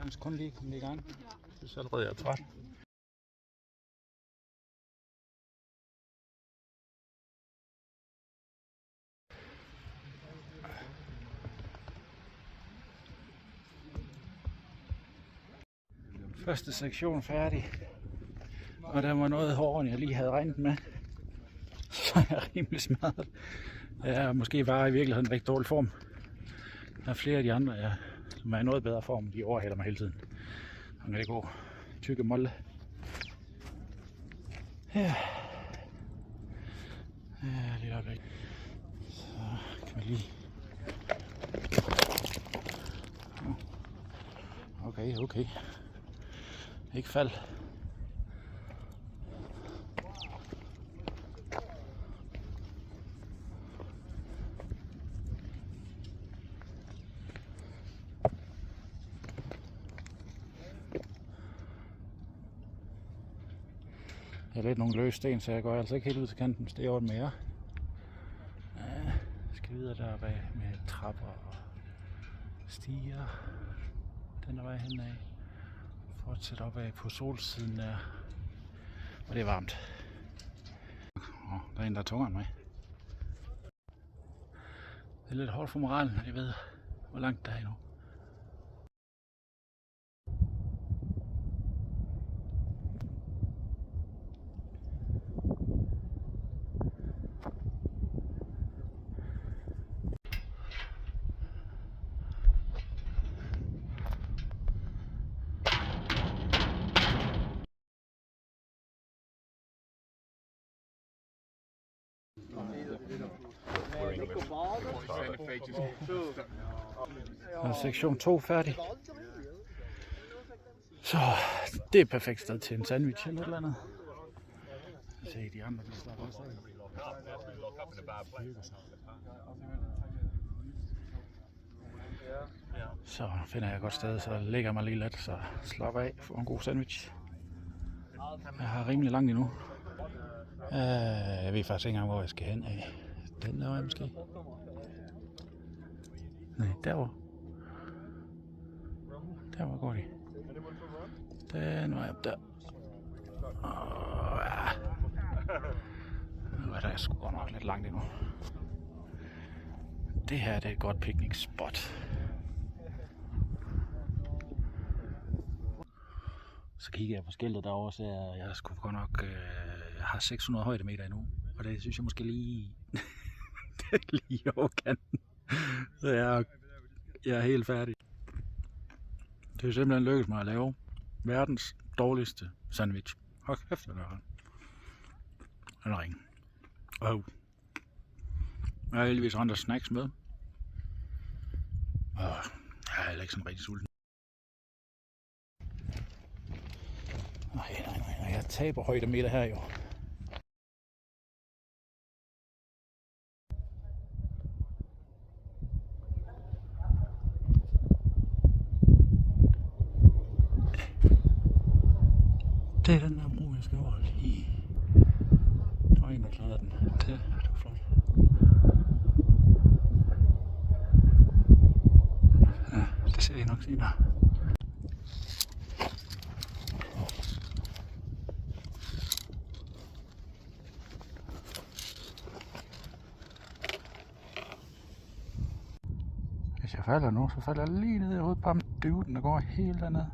Jeg skal kun lige komme i gang. Jeg synes allerede, jeg er træt. Første sektion færdig. Og der var noget hårdere, end jeg lige havde regnet med. Så er jeg rimelig smadret. Jeg er måske bare i virkeligheden en rigtig dårlig form. Der er flere af de andre, som er i noget bedre form. De overhælder mig hele tiden. Så kan det gå. Tykke molde. Ja. Ja, lidt oplæg. Så kan man lige... Okay. Ikke fald. Jeg har lidt nogle løse sten, så jeg går altså ikke helt ud til kanten, hvis det er med jer. Ja, skal videre deroppe med trapper og stiger. Den er vej henad. Fortsæt opad på solsiden der. Og det er varmt. Der er en, der er tungere end mig. Det er lidt hårdt for moralen, når jeg ved, hvor langt der er endnu. Og sektion 2 færdig. Så det er et perfekt sted til en sandwich eller et eller andet. Se de andre, de slapper også af. Så finder jeg et godt sted, så lægger mig lige lidt, så slapper af for en god sandwich. Jeg har rimelig langt endnu. Jeg ved faktisk ikke engang, hvor jeg skal hen af. Den der vej måske. Nej, derovre. Derovre går de. Den vej op der. Ja. Nu er der sgu godt nok lidt langt endnu. Det her det er et godt picnic spot. Så kigger jeg på skiltet derovre, så jeg sgu godt nok... Jeg har 600 højdemeter endnu, og det synes jeg måske lige... det er lige over kanten. Så jeg er helt færdig. Det er simpelthen lykkedes mig at lave verdens dårligste sandwich. Hold kæft, det er den ring. Og jeg har heldigvis andre snacks med. Og jeg er heller ikke sådan rigtig sulten. Nej, jeg taber højdemeter her jo. Det er den der bro, jeg skal over lige. Der var en, der klarede den. Det var flot. Ja, det ser I nok senere. Hvis jeg falder nu, så falder jeg lige ned i hovedet på døden, der går helt derned.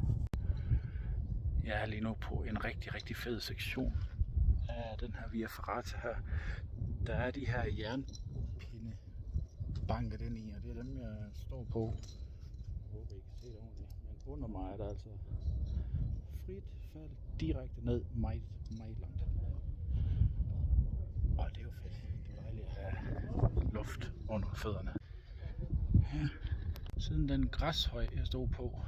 Jeg er lige nu på en rigtig fed sektion af den her Via Ferrata her. Der er de her jernpinde banket ind i, og det er dem, jeg står på. Jeg håber, I kan se det ordentligt, men under mig er der altså frit fald direkte ned meget langt. Og det er jo fedt. Det er dejligt at have luft under fødderne. Ja. Siden den græshøj, jeg stod på,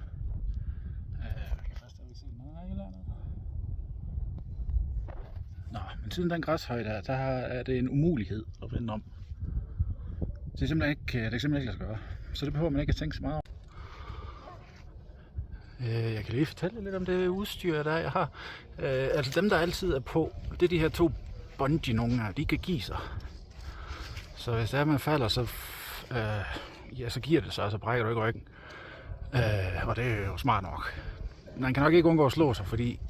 men siden den græshøj der er det en umulighed at vende om. Det er simpelthen ikke lade sig gøre. Så det behøver man ikke at tænke så meget om. Jeg kan lige fortælle lidt om det udstyr, der jeg har. Altså dem, der altid er på, det er de her 2 bungee nogle her, de kan give sig. Så hvis der man falder, så giver det sig, så brækker du ikke ryggen. Og det er jo smart nok. Man kan nok ikke undgå at slå sig, fordi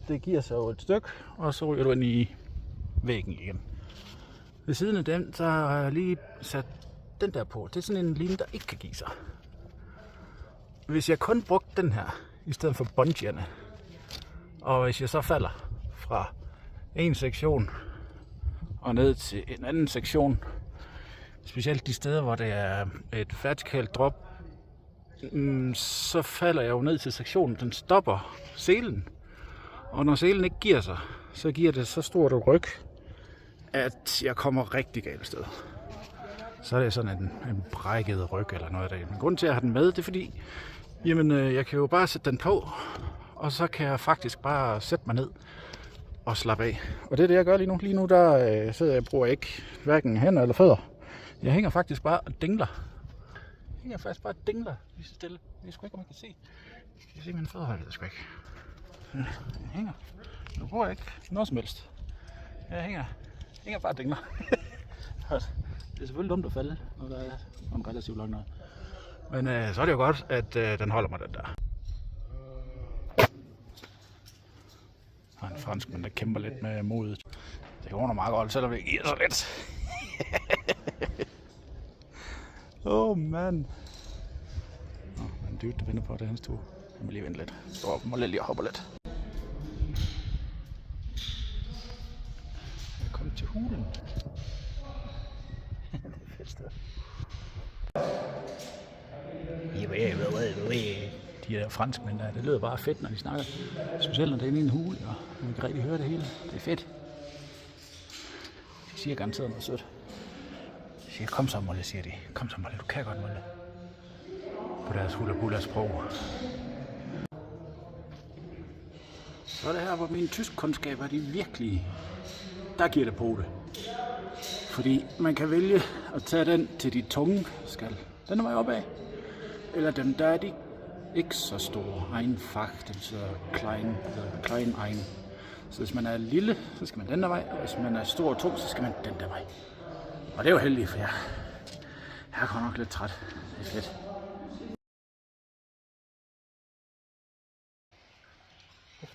det giver sig jo et stykke, og så ryger du ind i væggen igen. Ved siden af den, så har jeg lige sat den der på. Det er sådan en line, der ikke kan give sig. Hvis jeg kun brugte den her, i stedet for bungeerne, og hvis jeg så falder fra en sektion og ned til en anden sektion, specielt de steder, hvor det er et vertikalt drop, så falder jeg jo ned til sektionen. Den stopper selen, og når selen ikke giver sig, så giver det så stort et ryg, at jeg kommer rigtig galt sted. Så er det sådan en brækket ryg eller noget af det. Men grunden til at have den med, det er fordi, jamen, jeg kan jo bare sætte den på, og så kan jeg faktisk bare sætte mig ned og slappe af. Og det er det, jeg gør lige nu. Lige nu der sidder jeg og bruger ikke hverken hænder eller fødder. Jeg hænger faktisk bare og dingler. Lige så stille. Jeg ved sgu ikke, om jeg kan se. Kan jeg se mine fødder? Jeg ved sgu ikke. Jeg hænger. Jeg bruger ikke noget som helst. Jeg hænger bare og dingler. Det er selvfølgelig dumt at falde, når der er en relativt lang noget. Men så er det jo godt, at den holder mig, den der. Der er en franskmand, der kæmper lidt med modet. Det går nok meget godt, selvom det giver så lidt. Mand. En dyt, der venter på, det er hans tur. Jeg må lige vente lidt. Står op, må lige og hopper lidt. Jeg er kommet til hulen. Det er fedt sted. De der franskmænd der, det lyder bare fedt, når de snakker. Specielt når det er inde i en hule, og man kan rigtig høre det hele. Det er fedt. De siger garanteret noget sødt. De siger, kom så Molle, siger de. Kom så Molle, du kan godt Molle. På deres hula-hula-sprog. Så er det her, hvor mine tyskkundskaber, de virkelig, der giver det på det. Fordi man kan vælge at tage den til de tunge skal. Den er vej opad. Eller dem der er de ikke så store. Einfach, det betyder klein ein. Så hvis man er lille, så skal man den der vej. Og hvis man er stor og tung, så skal man den der vej. Og det er jo heldigt, for jeg er godt nok lidt træt. Det er fedt.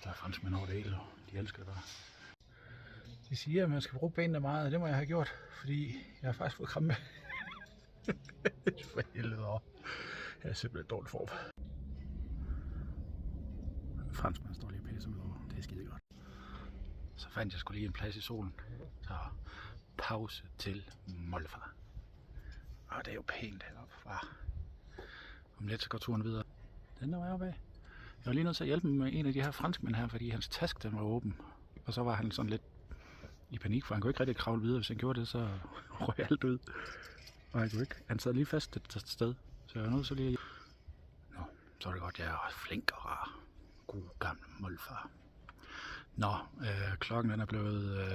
Der er franskmænd over det hele, de elsker det bare. De siger, at man skal bruge benene meget, og det må jeg have gjort, fordi jeg har faktisk fået krampe. For helvede over. Jeg er simpelthen dårligt form. Franskmænd står lige og pisser med over. Det er skide godt. Så fandt jeg sgu lige en plads i solen. Så pause til Mollefar. Og det er jo pænt heroppe. Om lidt så går turen videre. Den der var jeg oppe af. Jeg var lige nødt til at hjælpe med en af de her franskmænd her, fordi hans taske den var åben. Og så var han sådan lidt i panik, for han kunne ikke rigtig kravle videre. Hvis han gjorde det, så røg alt ud. Og han kunne ikke. Han sad lige fast et sted. Så jeg var nødt til lige at... Nå, så er det godt, jeg er flink og rar. God gammel Mollefar. Nå, klokken den er blevet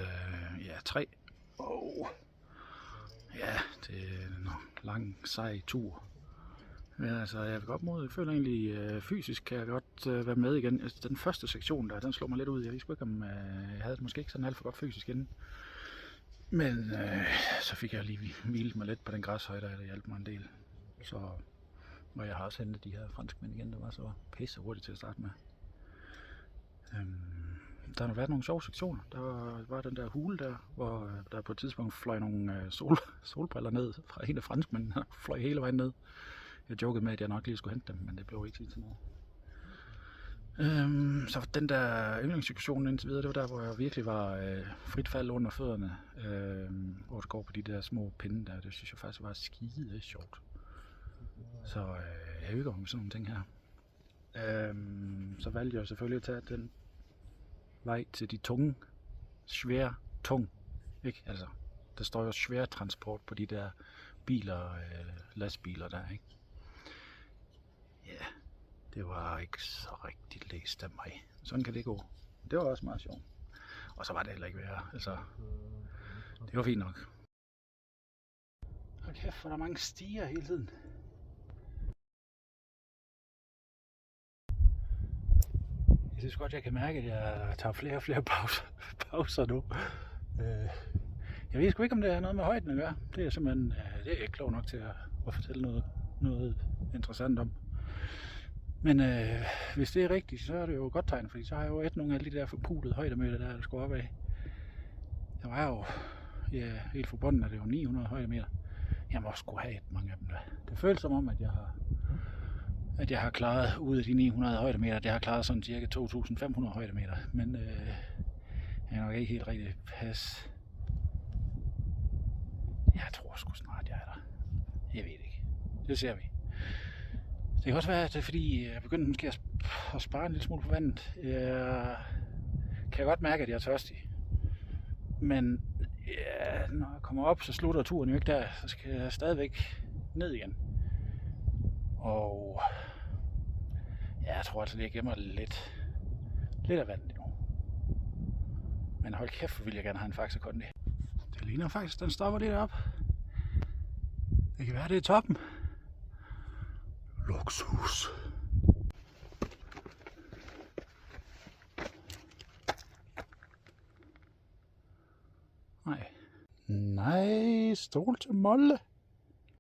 3. Ja, det er en lang, sej tur. Men altså, jeg vil godt mod, jeg føler egentlig fysisk kan jeg godt være med igen. Altså, den første sektion der, den slår mig lidt ud. Jeg vidste ikke, om jeg havde det måske ikke sådan alt for godt fysisk inden. Men så fik jeg lige hvilet mig lidt på den græshøjde, der hjalp mig en del. Så og jeg har også hentet de her franskmænd igen, der var så pisse hurtigt til at starte med. Der har været nogle sjove sektioner. Der var den der hule der, hvor der på et tidspunkt fløj nogle solbriller ned fra en af franskmændene. Der fløj hele vejen ned. Jeg jokede med, at jeg nok lige skulle hente dem, men det blev ikke tid til noget. Så den der yndlingssituation indtil videre, det var der, hvor jeg virkelig var frit fald under fødderne. Hvor det går på de der små pinde der. Det synes jeg faktisk var skide sjovt. Så jeg hygger mig med sådan nogle ting her. Så valgte jeg selvfølgelig at tage den vej til de tunge, svære, tung. Ikke? Altså, der står jo svær transport på de der biler, lastbiler der, ikke? Ja, det var ikke så rigtig læst af mig. Sådan kan det gå. Det var også meget sjovt. Og så var det heller ikke værre. Altså, det var fint nok. Hold kæft, for der er mange stiger hele tiden. Jeg synes godt, jeg kan mærke, at jeg tager flere og flere pauser nu. Jeg ved sgu ikke, om det har noget med højden at gøre. Det er simpelthen det er ikke klog nok til at fortælle noget interessant om. Men hvis det er rigtigt, så er det jo et godt tegn, fordi så har jeg jo nogle af alle de der forpulede højdemeter, der skulle op af. Der var jo, helt fra bunden er det jo 900 højdemeter. Jeg må også skulle have mange af dem der. Det føles som om, at jeg har klaret ud af de 900 højdemeter, det har klaret sådan cirka 2.500 højdemeter. Men jeg er nok ikke helt rigtig pas. Jeg tror sgu snart, jeg er der. Jeg ved ikke. Det ser vi. Det kan også være, at det er fordi, jeg begyndte måske at spare en lille smule på vandet. Jeg kan godt mærke, at jeg er tørstig. Men ja, når jeg kommer op, så slutter turen jo ikke der. Så skal jeg stadigvæk ned igen. Og ja, jeg tror altså, at jeg gemmer lidt af vandet endnu. Men hold kæft, hvor vil jeg gerne have en Faxe Kondi. Det ligner faktisk, den stopper lidt op. Det kan være, det er toppen. Luksus. Nej, stol til Molle.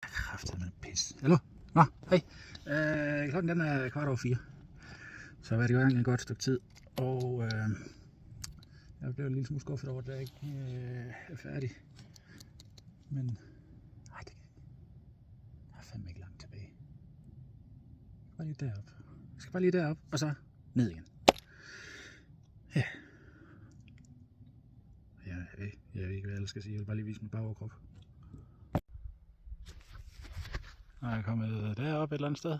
Kræftet med pis. Hallo? Nå, hej. Klokken den er 4:15. Så har været i gang et godt stykke tid. Og jeg blev en lille smule skuffet over, at jeg ikke er færdig. Men nej, det er fandme ikke langt tilbage. Bare lige derop. Jeg skal bare lige derop, og så ned igen. Ja. Jeg ved ikke, hvad jeg skal sige. Jeg vil bare lige vise min bagoverkrop. Når jeg er kommet derop et eller andet sted,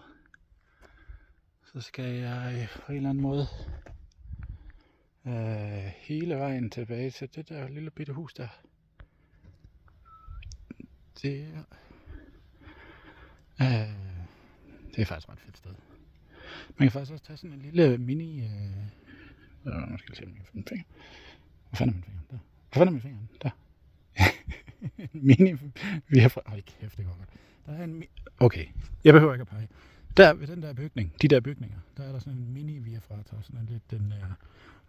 så skal jeg på en eller anden måde hele vejen tilbage til det der lille bitte hus der. Det er faktisk ret fedt sted. Man kan faktisk også tage sådan en lille mini... nu skal jeg se, om jeg kan finde en finger. Hvor fanden er min finger? Der. Hvor fanden er min finger? Der. Mini... Vi har fra... kæft, det går godt. Der er en... Okay, jeg behøver ikke at pege. Der ved den der bygning, de der bygninger, der er der sådan en mini viafrata, sådan en lidt den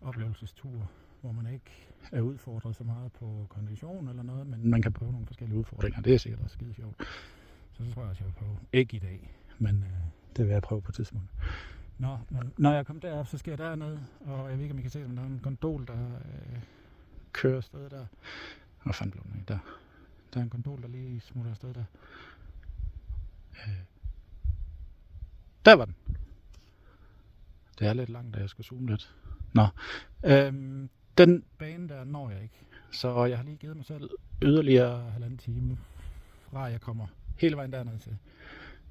oplevelsestur, hvor man ikke er udfordret så meget på kondition eller noget, men man kan prøve nogle forskellige udfordringer. Det er sikkert også skide sjovt. Så tror jeg også, jeg vil prøve. Ikke i dag, men det vil jeg prøve på et tidspunkt. Nå, men når jeg kommer derop, så skal jeg derned, og jeg ved ikke, om I kan se, om der er en gondol, der kører afsted der. Hvor fanden blev den af? Der. Der er en gondol, der lige smutter afsted der. Der var den. Det er lidt langt, da jeg skal zoome lidt. Nå. Den bane der når jeg ikke. Så jeg har lige givet mig selv yderligere 1,5 time, fra jeg kommer hele vejen derned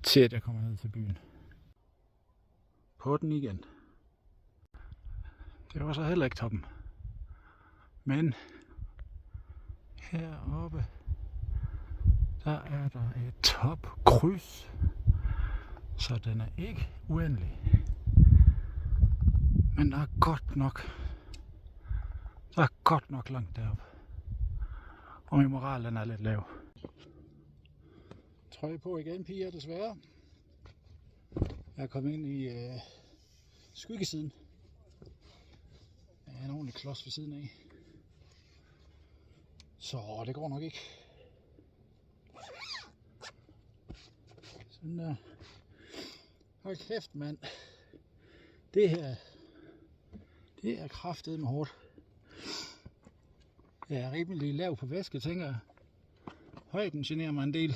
til at jeg kommer ned til byen. På den igen. Det var så heller ikke toppen. Men heroppe, der er der et topkryds. Så den er ikke uendelig. Men der er godt nok langt deroppe. Og min moral den er lidt lav. Trøje på igen, piger, desværre. Jeg er kommet ind i skyggesiden. Der er en ordentlig klods ved siden af. Så det går nok ikke. Sådan der. Hold kæft, mand. Det her, det er kraftedeme hårdt. Jeg er rimelig lav på væske, tænker jeg. Højden generer mig en del.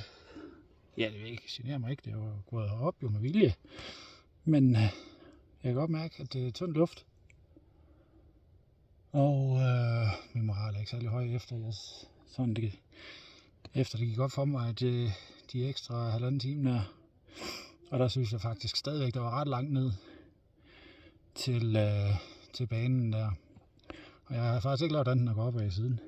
Ja, det vil ikke genere mig ikke. Det er jo gået op jo med vilje. Men jeg kan godt mærke, at det er tynd luft. Og min moral er ikke særlig høj efter det gik op for mig, at de ekstra 1,5 time der. Og der synes jeg faktisk stadigvæk, der var ret langt ned til banen der. Og jeg har faktisk ikke lavet den at gå op af siden.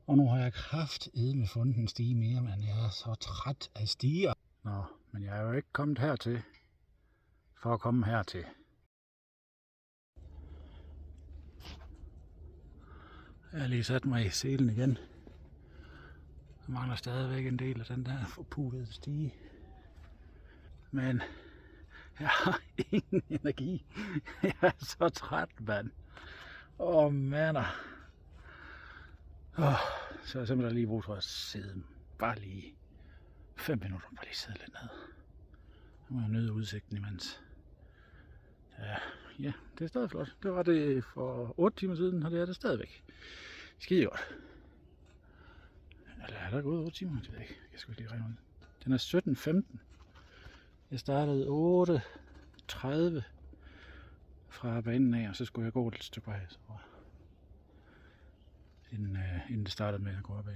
Og nu har jeg kraftedme fundet en stige mere, men jeg er så træt af stiger. Nå, men jeg er jo ikke kommet hertil for at komme hertil. Jeg har lige sat mig i selen igen. Der mangler stadigvæk en del af den der forpulede stige. Men jeg har ingen energi. Jeg er så træt, mand. Mander. Så er jeg simpelthen lige brug for at sidde bare lige 5 minutter. Bare lige sidde lidt ned. Nu må jeg nyde udsigten imens. Ja, det er stadig flot. Det var det for 8 timer siden, og det er det stadigvæk. Skide godt. Eller er der gået 8 timer? Det ved jeg ikke. Jeg skal lige regne ud. Den er 17:15. Jeg startede 8:30 fra banen af, og så skulle jeg gå et stykke vej, inden det startede med at gå opad.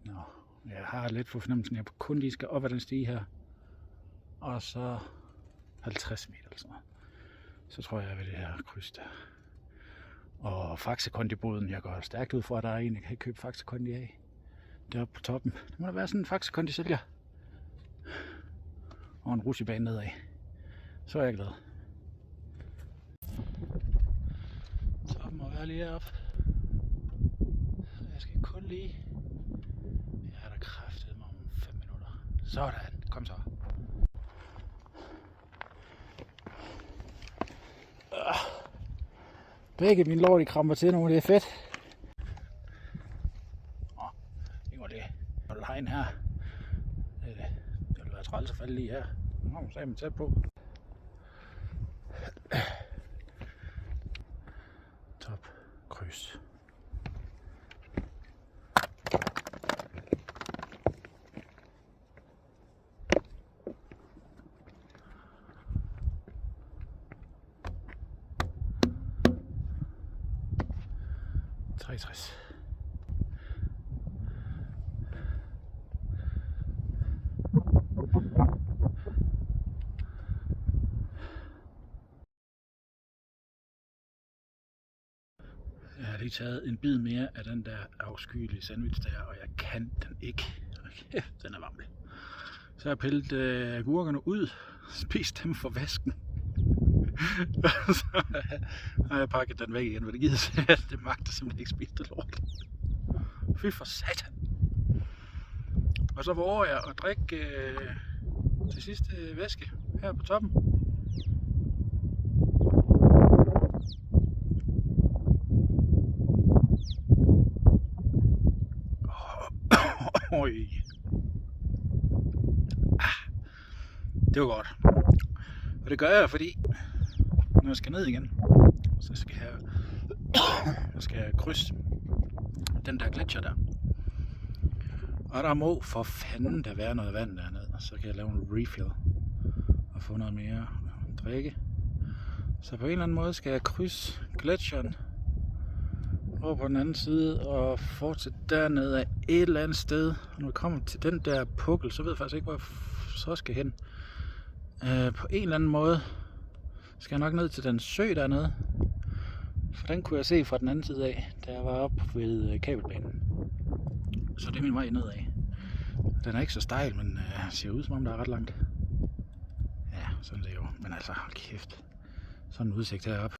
Nå, jeg har lidt for fornemmelsen, at jeg kun lige skal op ad den stige her. Og så 50 meter eller sådan noget. Så tror jeg ved det her kryds der. Og Faxe Kondi-boden, jeg går stærkt ud fra, at der er en, jeg kan købe Faxe Kondi af. Deroppe på toppen. Det må da være sådan en Faxe Kondi sælger. Og en rutsjebane nedad. Så er jeg glad. Toppen må være lige heroppe. Jeg skal kun lige... Jeg er der kraftedeme om 5 minutter. Sådan, kom så. Begge mine lår, de kramper til nu, det er fedt. Det går det. Og der hegn her. Det vil være træls at falde lige her. Nå, så er man tæt på. Top kryds. Jeg har lige taget en bid mere af den der afskyelige sandwich der, og jeg kan den ikke. Okay, den er varm. Så har jeg pillet agurkerne ud, spist dem for vasken. Og så har jeg pakket den væk igen, for det gider sig, at det magter simpelthen ikke spise det lort. Fy for satan. Og så våger jeg at drikke til sidste væske her på toppen. Det var godt. Og det gør jeg, fordi når jeg skal ned igen, så skal jeg krydse den der gletsjer der. Og der må for fanden der være noget vand dernede, så kan jeg lave en refill og få noget mere at drikke. Så på en eller anden måde skal jeg krydse gletsjeren over på den anden side og fortsætte dernede af et eller andet sted. Og når vi kommer til den der pukkel, så ved jeg faktisk ikke, hvor jeg så skal hen. På en eller anden måde skal jeg nok ned til den sø dernede. For den kunne jeg se fra den anden side af, da jeg var oppe ved kabelbanen. Så det er min vej nedad. Den er ikke så stejl, men ser ud som om der er ret langt. Ja, sådan det er jo. Men altså, kæft. Sådan en udsigt heroppe.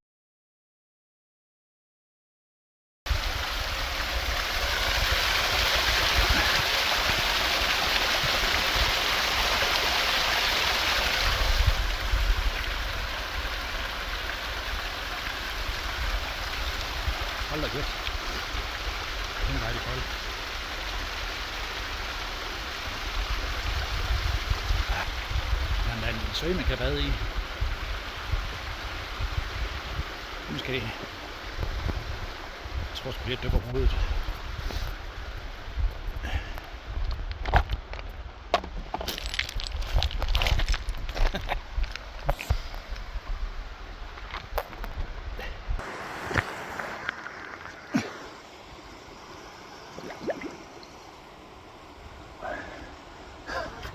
Hold da kæft. Den er dejlig kold. Ja, der er en sø, man kan bade i. Måske. Jeg tror sgu lidt, det var hovedet.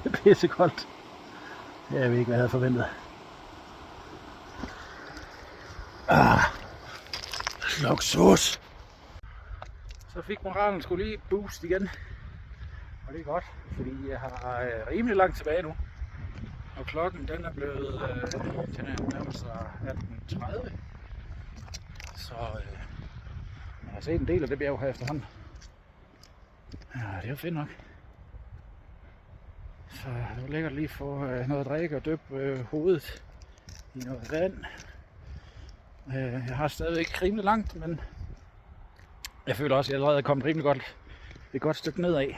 Det er pissekoldt. Jeg ved ikke, hvad jeg havde forventet. Luksus. Så fik moralen sgu lige boost igen. Og det er godt, fordi jeg har rimelig langt tilbage nu. Og klokken den er blevet den er nærmest 18:30. Så jeg har set en del af det bjerg her efterhånden. Ja, det er jo fedt nok. Så det var lækkert lige at få noget at drikke og døbe hovedet i noget vand. Jeg har stadigvæk rimelig langt, men jeg føler også, at jeg allerede er kommet rimelig godt et godt stykke nedad.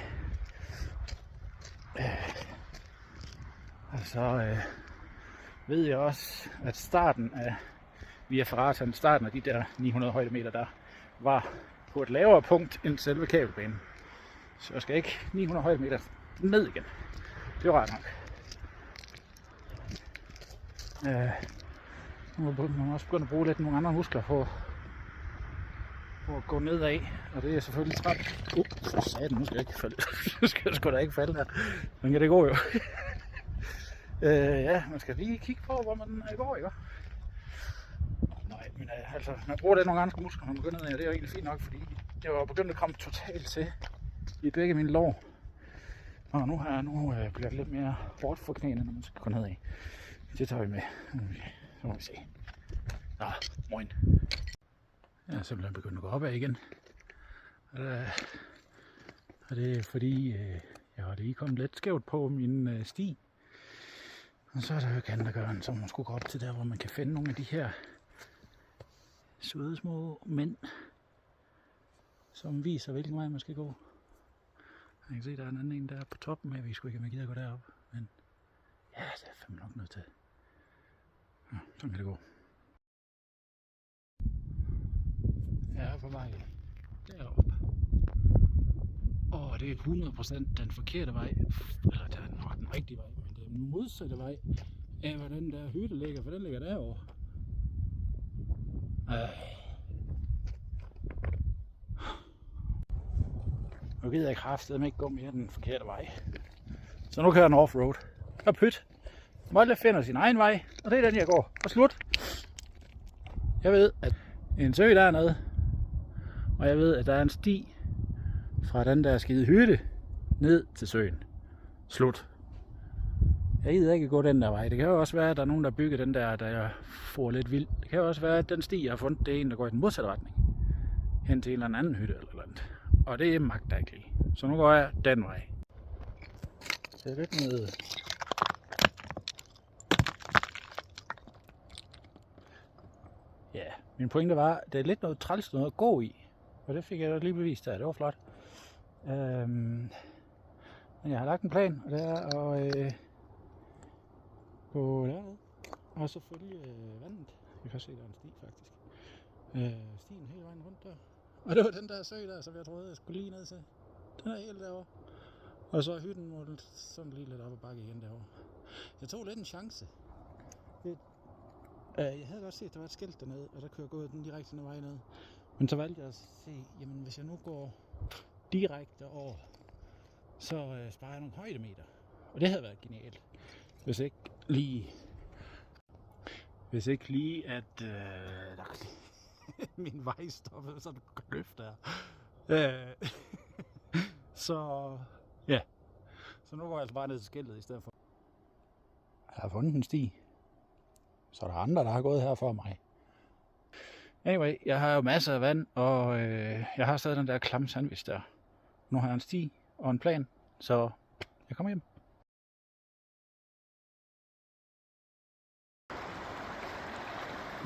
ved jeg også, at starten af Via Ferrata, starten af de der 900 højdemeter, der var på et lavere punkt end selve kabelbanen. Så jeg skal ikke 900 højdemeter ned igen. Det var ret nok. Nu må man også begynde at bruge lidt nogle andre muskler på at gå nedad, og det er selvfølgelig træt. Så sagde den, nu skal jeg ikke falde. Nu skal jeg sgu da ikke falde her. Men kan det gå jo. Ja, man skal lige kigge på, hvor man går, ikke? Nej, men altså, man bruger lidt nogle andre muskler, når man går nedad, og det er jo egentlig fint nok, fordi jeg var begyndt at komme totalt til i begge mine lår. Og nu bliver det lidt mere hårdt for knæene, når man skal gå nedad. Det tager vi med. Så må vi se. Nå, moin. Jeg er simpelthen begyndt at gå opad igen. Og det er fordi, jeg har lige kommet lidt skævt på min sti. Og så er der jo ikke andet at gøre, så man skulle gå op til der, hvor man kan finde nogle af de her søde små mænd, som viser, hvilken vej man skal gå. Jeg kan se, der er en anden en der på toppen her. Vi skulle ikke have givet at gå derop, men ja, det er fandme nok noget til. Ja, sådan kan det gå. Jeg er på vej deroppe. Og det er 100% den forkerte vej. Eller det er nok den rigtige vej, men det er den modsatte vej af, hvor den der hytte ligger, for den ligger derovre. Nu gider jeg kraftedeme ikke gå mere den forkerte vej. Så nu kører den offroad. Og pyt. Molde finder sin egen vej, og det er den jeg går. Og slut. Jeg ved, at en sø dernede, og jeg ved, at der er en sti fra den der skide hytte ned til søen. Slut. Jeg gider ikke gå den der vej. Det kan jo også være, at der er nogen, der bygger den der jeg får lidt vild. Det kan jo også være, at den sti, jeg har fundet, det er en, der går i den modsatte retning. Hen til en eller anden hytte eller andet. Og det er magter ikke lige. Så nu går jeg den vej. Det er lidt noget. Ja, min pointe var, at det er lidt noget træls noget at gå i. Og det fik jeg da lige bevist der. Det var flot. Men jeg har lagt en plan, og det er at gå derned. Og så følge vandet. Jeg kan se, der er en sti faktisk. Stien hele vejen rundt der. Og det var den der sø der, som jeg troede, jeg skulle lige ned til. Den er helt derovre. Og så er hytten målt sådan lige lidt op ad bakke igen derovre. Jeg tog lidt en chance. Jeg havde godt set, at der var et skilt dernede, og der kunne jeg gå den direkte den vej ned. Men så valgte jeg at se, jamen hvis jeg nu går direkte over, så sparer jeg nogle højdemeter. Og det havde været genialt. Hvis ikke lige at min vej stoppede sådan en kløft der. Så ja. Så nu går jeg altså bare ned til skiltet i stedet for. Jeg har fundet en sti. Så er der andre, der har gået her for mig. Anyway, jeg har jo masser af vand, og jeg har stadig den der klamme sandwich der. Nu har jeg en sti og en plan, så jeg kommer hjem.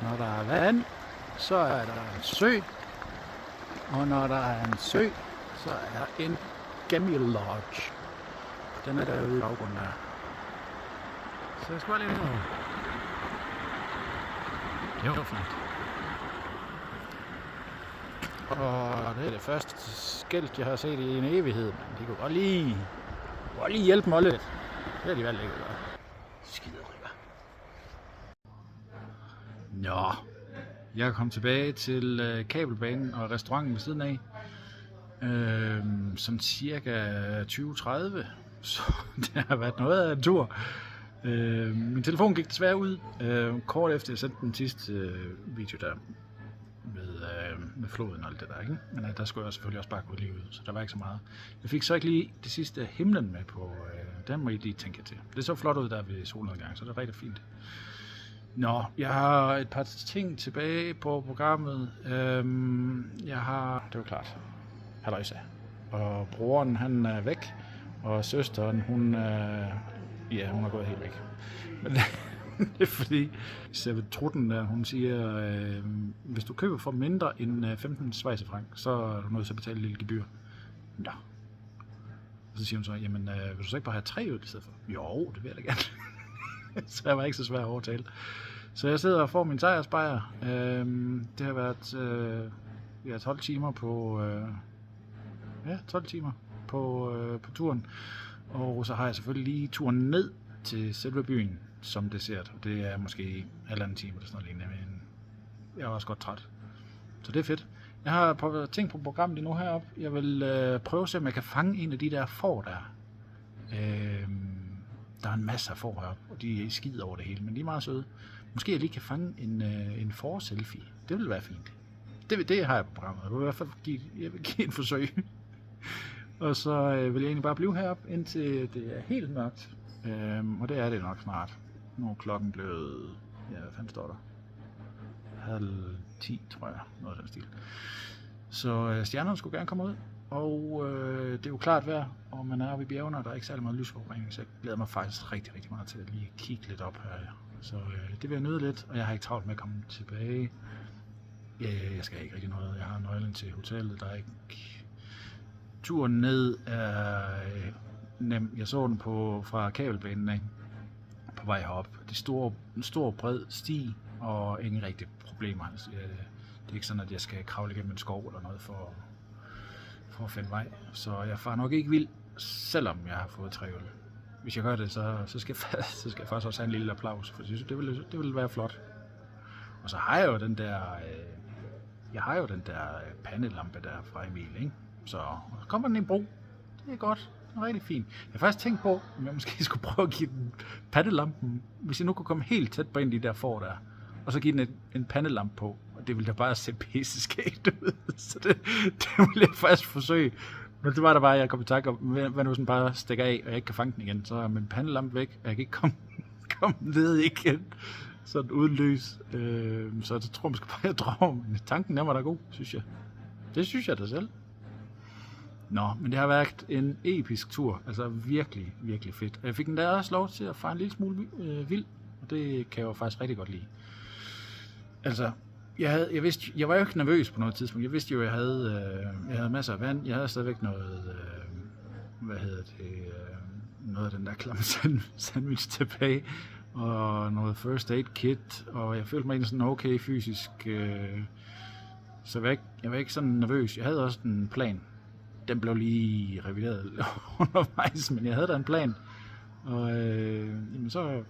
Når der er vand, så er der en sø. Og når der er en sø, så er der en Gemmy Lodge. Den er derude i baggrunden der. Så jeg skal bare lige nu. Det var fint. Og det er det første skilt, jeg har set i en evighed, men de kunne godt lige hjælpe mig lidt. Det er de valgt ikke at gøre. Skiderikker. Nå, jeg er kommet tilbage til kabelbanen og restauranten ved siden af. Sådan cirka 20:30, så det har været noget af en tur. Min telefon gik desværre ud kort efter jeg sendte den sidste video der med floden og alt det der, ikke? Men der skulle jeg selvfølgelig også bare gå lige ud, så der var ikke så meget. Jeg fik så ikke lige det sidste himlen med på, den må I lige tænke til. Det så flot ud der ved solnedgang, så det er rigtig fint. Nå, jeg har et par ting tilbage på programmet. Det var klart, halløjsa. Og broren han er væk, og søsteren hun har gået helt væk. Men det er fordi, servitrutten der, hun siger, hvis du køber for mindre end 15 schweizerfranc, så er du nødt til at betale et lille gebyr. Ja. Og så siger hun så, jamen vil du så ikke bare have 3 øl i stedet for? Jo, det vil jeg da gerne. Så jeg var ikke så svær at overtale. Så jeg sidder og får min sejrsbajer. Det har været 12 timer på 12 timer på turen. Og så har jeg selvfølgelig lige turen ned til selve byen som dessert. Det er måske 1,5 time eller sådan noget lignende, men jeg er også godt træt. Så det er fedt. Jeg har tænkt på programmet lige nu heroppe. Jeg vil prøve at se, om jeg kan fange en af de der får der. Der er en masse af får heroppe, og de er skid over det hele, men de er meget søde. Måske jeg lige kan fange en får-selfie. Det vil være fint. Det har jeg på programmet. Jeg vil i hvert fald give en forsøg. Og så vil jeg egentlig bare blive heroppe, indtil det er helt mørkt. Og det er det nok snart. Nu er klokken blevet... Ja, hvad fanden står der? 9:30, tror jeg. Noget af den stil. Så stjernerne skulle gerne komme ud. Og det er jo klart vejr, og man er oppe i bjergene, og der er ikke særlig meget lysforurening, så jeg glæder mig faktisk rigtig, rigtig meget til at lige kigge lidt op her. Så det vil jeg nyde lidt, og jeg har ikke travlt med at komme tilbage. Jeg skal ikke rigtig noget. Jeg har nøglen til hotellet, der er ikke... Turen ned er nem. Jeg så den fra kabelbanen af, på vej herop. Det er en stor bred sti, og ingen rigtige problemer. Altså, det er ikke sådan, at jeg skal kravle igennem en skov eller noget for at finde vej. Så jeg farer nok ikke vild, selvom jeg har fået 3 øl. Hvis jeg gør det, så skal jeg faktisk også have en lille applaus, for det vil være flot. Og så har jeg jo den der, pandelampe der fra Emil, ikke? Så kommer den i brug. Det er godt. Det er rigtig fint. Jeg har faktisk tænkt på, om jeg måske skulle prøve at give den pandelampen, hvis jeg nu kunne komme helt tæt på en af de der får der, og så give den en pandelampe på. Og det ville da bare se pisseskægt ud. Så det ville jeg faktisk forsøge. Men det var der bare, at jeg kom i tanke om, hvad nu sådan bare stikker af, og jeg ikke kan fange den igen. Så er min pandelampe væk, og jeg kan ikke komme ned igen. Sådan uden lys. Så jeg tror måske bare, jeg drømmer. Men tanken er mig da god, synes jeg. Det synes jeg da selv. Nå, men det har været en episk tur. Altså virkelig, virkelig fedt. Jeg fik den der også lov til at fare en lille smule vild. Og det kan jeg jo faktisk rigtig godt lide. Altså, jeg var jo ikke nervøs på noget tidspunkt. Jeg vidste jo, at jeg havde masser af vand. Jeg havde stadigvæk noget, noget af den der klamme sandwich tilbage. Og noget first aid kit. Og jeg følte mig egentlig sådan okay fysisk. Så jeg var ikke sådan nervøs. Jeg havde også en plan. Den blev lige revideret undervejs, men jeg havde da en plan. Og jamen så,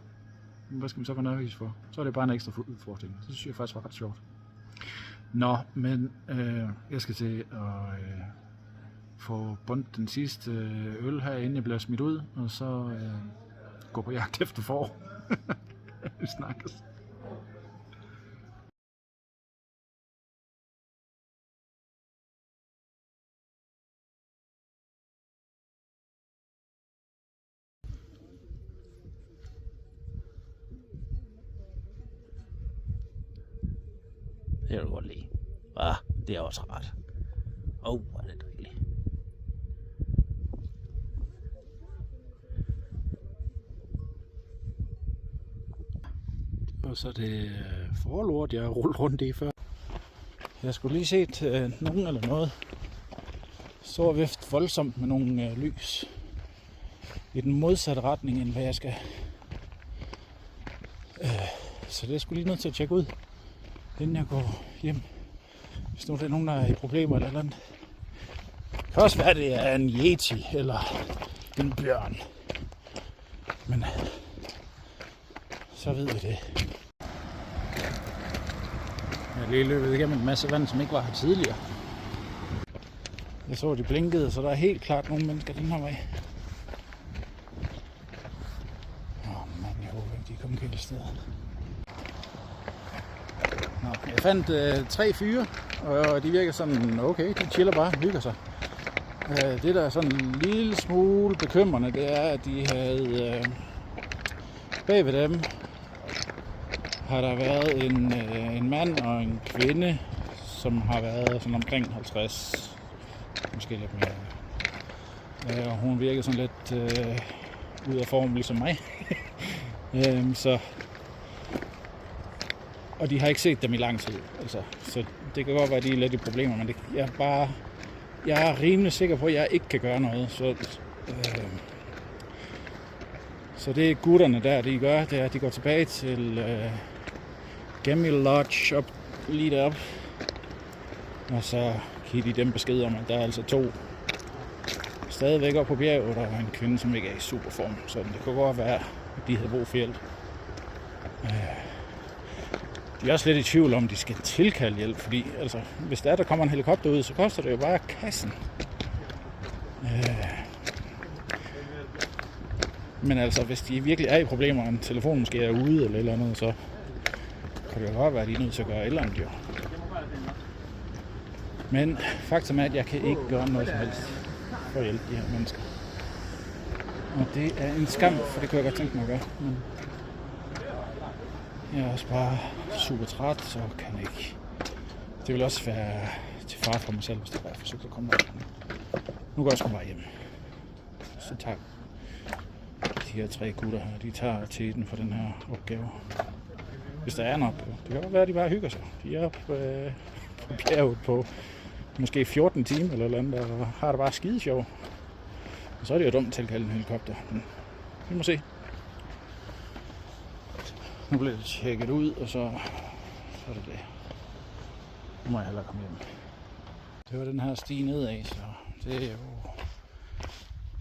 hvad skal man så være nervøs for? Så er det bare en ekstra udfordring. Så synes jeg faktisk var ret sjovt. Nå, men jeg skal til at få bundet den sidste øl her, inden jeg bliver smidt ud, og så gå på jagt efter får. Vi snakkes. Det er du godt lide. Det er også rart. Hvor er det dejligt. Og så det forlort, jeg rullede rundt i før. Jeg skulle lige set nogen eller noget. Så vift voldsomt med nogle lys. I den modsatte retning, end hvad jeg skal. Så det er sgu lige nødt til at tjekke ud, inden jeg går hjem. Hvis nu der er nogen, der er i problemer eller andet. Det kan også være, at det er en yeti eller en bjørn. Men så ved vi det. Jeg har lige løbet igennem en masse vand, som ikke var her tidligere. Jeg så, de blinkede, så der er helt klart nogle mennesker den her vej. Mand, jeg håber ikke, de kommer helt sted. Jeg fandt 3 fyre, og de virker sådan okay, de chiller bare, hygger sig. Det der er sådan en lille smule bekymrende, det er, at de havde bag ved dem har der været en mand og en kvinde, som har været sådan omkring 50, måske lidt mere. Og hun virker sådan lidt ud af form, ligesom mig. Og de har ikke set dem i lang tid, altså. Så det kan godt være, at de er lidt i problemer, men jeg er rimelig sikker på, at jeg ikke kan gøre noget. Så det gutterne der, de gør, det er, at de går tilbage til Gemmy Lodge op, lige deroppe. Og så giver de dem besked om, at der er altså 2 stadigvæk op på bjerget, og en kvinde, som ikke er i super form. Så det kunne godt være, at de havde brug for hjælp. De er også lidt i tvivl om, de skal tilkalde hjælp, fordi altså, hvis der kommer en helikopter ud, så koster det jo bare kassen. Men altså, hvis de virkelig er i problemer, og en telefon måske er ude eller et eller andet, så kan det jo godt være, at de er nødt til at gøre et eller andet jo. Men faktum er, at jeg kan ikke gøre noget som helst for at hjælpe de her mennesker. Og det er en skam, for det kunne jeg godt tænke mig at gøre. Men jeg er også bare super træt, så kan jeg ikke. Det vil også være til fare for mig selv, hvis jeg bare forsøgte at komme der. Nu går jeg sgu bare hjem. Så tak. De her 3 gutter her, de tager teten for den her opgave. Hvis der er en opgave. Det kan godt være, at de bare hygger sig. De er oppe på bjerget på måske 14 timer eller andet, og har det bare skide sjov. Og så er det jo dumt at tilkalde en helikopter. Men vi må se. Nu bliver det tjekket ud, og så er det det. Nu må jeg hellere komme hjem. Det var den her stige nedad, så det er jo...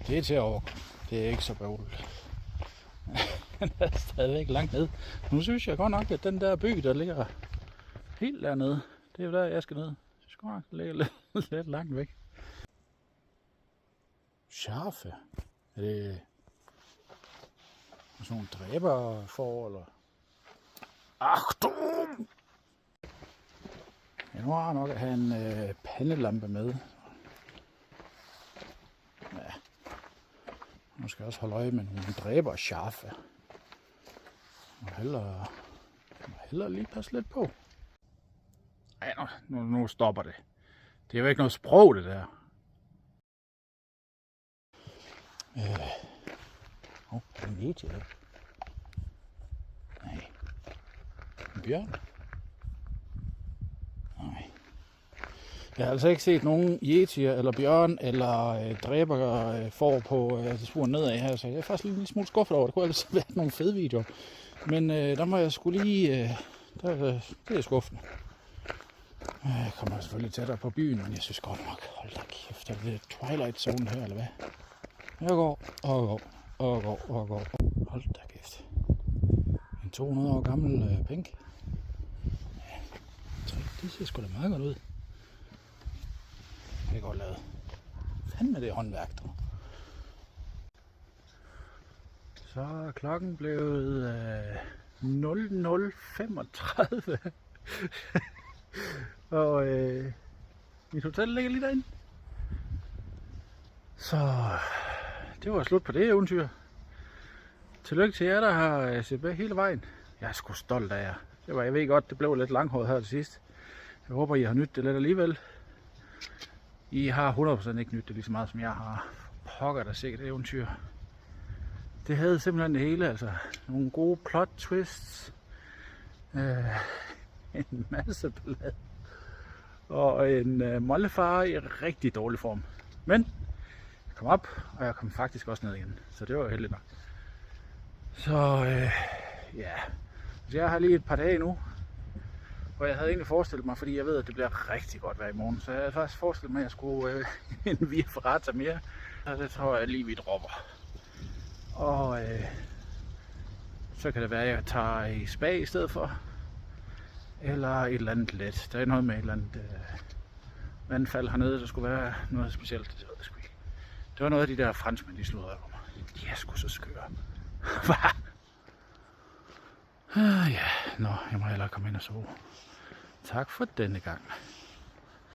Det er til at overkomme. Det er ikke så bøvlet. Den er stadigvæk langt ned. Nu synes jeg godt nok, at den der by, der ligger helt dernede, det er jo der, jeg skal ned. Jeg synes godt nok, det ligger lidt langt væk. Schafe? Er det sådan nogle dræber for, eller? Achtung! Ja, nu har jeg nok at have en pandelampe med. Ja. Nu skal jeg også holde øje med nogle dræber Schafe. Og hellere lige passe lidt på. Ej, nu stopper det. Det er jo ikke noget sprog, det der. Er det en yeti, eller? Nej. En bjørn? Nej. Jeg har altså ikke set nogen yetier eller bjørn eller dræber får på sporen nedad her, så jeg er faktisk lidt smule skuffet over. Det kunne altså være nogle fede videoer. Men der må jeg skulle lige... det er skuffende. Jeg kommer selvfølgelig tættere på byen, men jeg synes godt nok, hold da kæft, er det Twilight Zone her, eller hvad? Jeg går. Hold da kæft. En 200 år gammel bænk. Ja, det ser sgu da meget godt ud. Det er godt lavet. Fandme det håndværk, du. Så er klokken blevet 00:35. Og mit hotel ligger lige derinde. Så det var slut på det eventyr. Tillykke til jer, der har set med hele vejen. Jeg er sgu stolt af jer. Jeg ved godt, det blev lidt langhåret her til sidst. Jeg håber, I har nydt det lidt alligevel. I har 100% ikke nydt det lige så meget, som jeg har. Pokker der sikkert eventyr. Det havde simpelthen det hele, altså. Nogle gode plot twists. En masse ballade. Og en mollefar i rigtig dårlig form. Men jeg kom op, og jeg kom faktisk også ned igen. Så det var jo heldigt nok. Så ja. Så jeg har lige et par dage nu. Og jeg havde egentlig forestillet mig, fordi jeg ved, at det bliver rigtig godt vejr i morgen. Så jeg havde faktisk forestillet mig, at jeg skulle en Via Ferrata mere. Og det tror jeg lige, vi dropper. Og så kan det være, at jeg tager i spa i stedet for. Eller et eller andet let. Der er noget med et eller andet vandfald hernede, der skulle være noget specielt. Det ved jeg sgu ikke. Det var noget af de der franskmænd, de sludrede på mig. De er sgu så skøre. Ja, jeg må hellere komme ind og sove. Tak for denne gang.